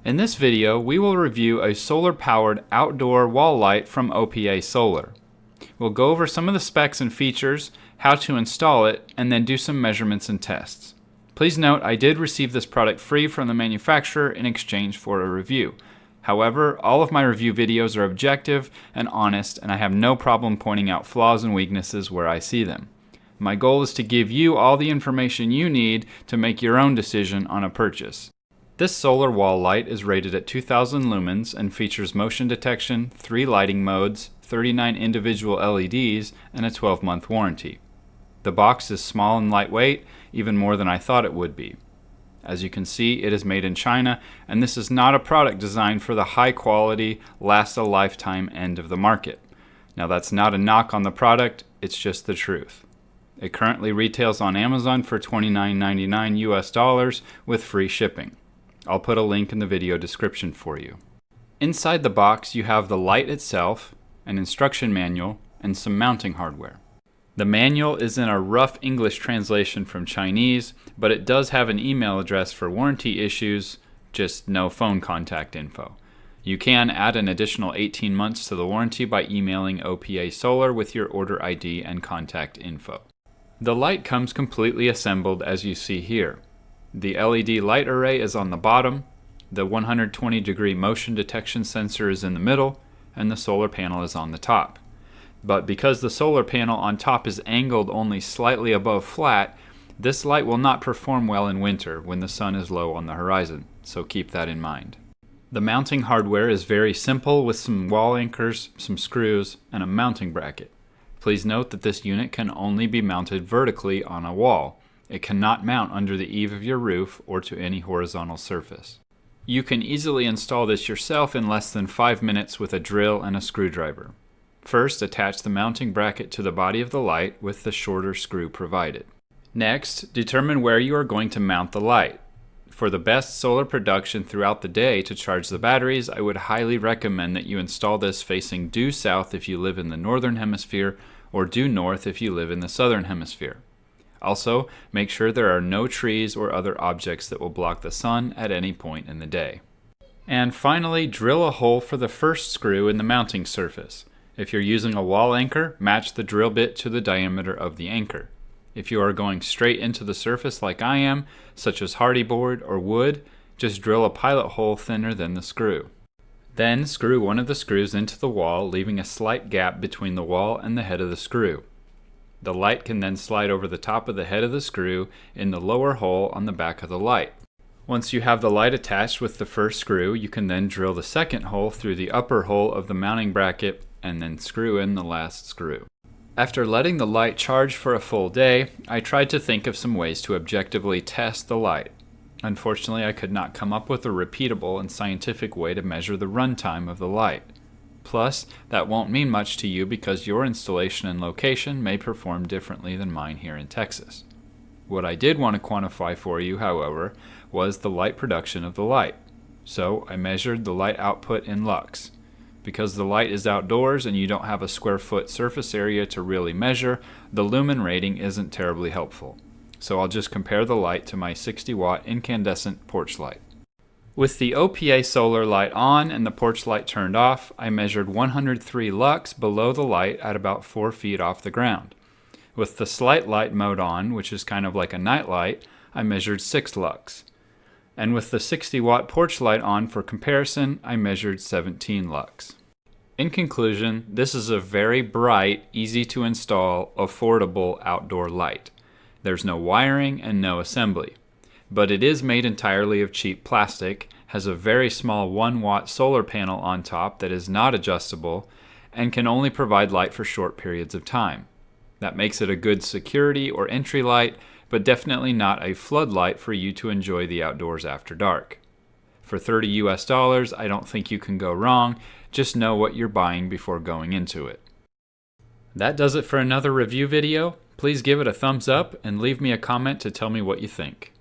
In this video, we will review a solar-powered outdoor wall light from OPA Solar. We'll go over some of the specs and features, how to install it, and then do some measurements and tests. Please note I did receive this product free from the manufacturer in exchange for a review. However, all of my review videos are objective and honest, and I have no problem pointing out flaws and weaknesses where I see them. My goal is to give you all the information you need to make your own decision on a purchase. This solar wall light is rated at 2000 lumens and features motion detection, 3 lighting modes, 39 individual LEDs, and a 12-month warranty. The box is small and lightweight, even more than I thought it would be. As you can see, it is made in China, and this is not a product designed for the high-quality, last-a-lifetime end of the market. Now that's not a knock on the product, it's just the truth. It currently retails on Amazon for $29.99 US with free shipping. I'll put a link in the video description for you. Inside the box you have the light itself, an instruction manual, and some mounting hardware. The manual is in a rough English translation from Chinese, but it does have an email address for warranty issues, just no phone contact info. You can add an additional 18 months to the warranty by emailing OPA Solar with your order ID and contact info. The light comes completely assembled as you see here. The LED light array is on the bottom, the 120-degree motion detection sensor is in the middle, and the solar panel is on the top. But because the solar panel on top is angled only slightly above flat, this light will not perform well in winter when the sun is low on the horizon, so keep that in mind. The mounting hardware is very simple with some wall anchors, some screws, and a mounting bracket. Please note that this unit can only be mounted vertically on a wall. It cannot mount under the eave of your roof or to any horizontal surface. You can easily install this yourself in less than 5 minutes with a drill and a screwdriver. First, attach the mounting bracket to the body of the light with the shorter screw provided. Next, determine where you are going to mount the light. For the best solar production throughout the day to charge the batteries, I would highly recommend that you install this facing due south if you live in the northern hemisphere or due north if you live in the southern hemisphere. Also, make sure there are no trees or other objects that will block the sun at any point in the day. And finally, drill a hole for the first screw in the mounting surface. If you're using a wall anchor, match the drill bit to the diameter of the anchor. If you are going straight into the surface like I am, such as hardy board or wood, just drill a pilot hole thinner than the screw. Then screw one of the screws into the wall, leaving a slight gap between the wall and the head of the screw. The light can then slide over the top of the head of the screw in the lower hole on the back of the light. Once you have the light attached with the first screw, you can then drill the second hole through the upper hole of the mounting bracket and then screw in the last screw. After letting the light charge for a full day, I tried to think of some ways to objectively test the light. Unfortunately, I could not come up with a repeatable and scientific way to measure the runtime of the light. Plus, that won't mean much to you because your installation and location may perform differently than mine here in Texas. What I did want to quantify for you, however, was the light production of the light. So I measured the light output in lux. Because the light is outdoors and you don't have a square foot surface area to really measure, the lumen rating isn't terribly helpful. So I'll just compare the light to my 60-watt incandescent porch light. With the OPA solar light on and the porch light turned off, I measured 103 lux below the light at about 4 feet off the ground. With the slight light mode on, which is kind of like a night light, I measured 6 lux. And with the 60-watt porch light on for comparison, I measured 17 lux. In conclusion, this is a very bright, easy to install, affordable outdoor light. There's no wiring and no assembly. But it is made entirely of cheap plastic, has a very small 1-watt solar panel on top that is not adjustable, and can only provide light for short periods of time. That makes it a good security or entry light, but definitely not a floodlight for you to enjoy the outdoors after dark. For $30 US, I don't think you can go wrong. Just know what you're buying before going into it. That does it for another review video. Please give it a thumbs up and leave me a comment to tell me what you think.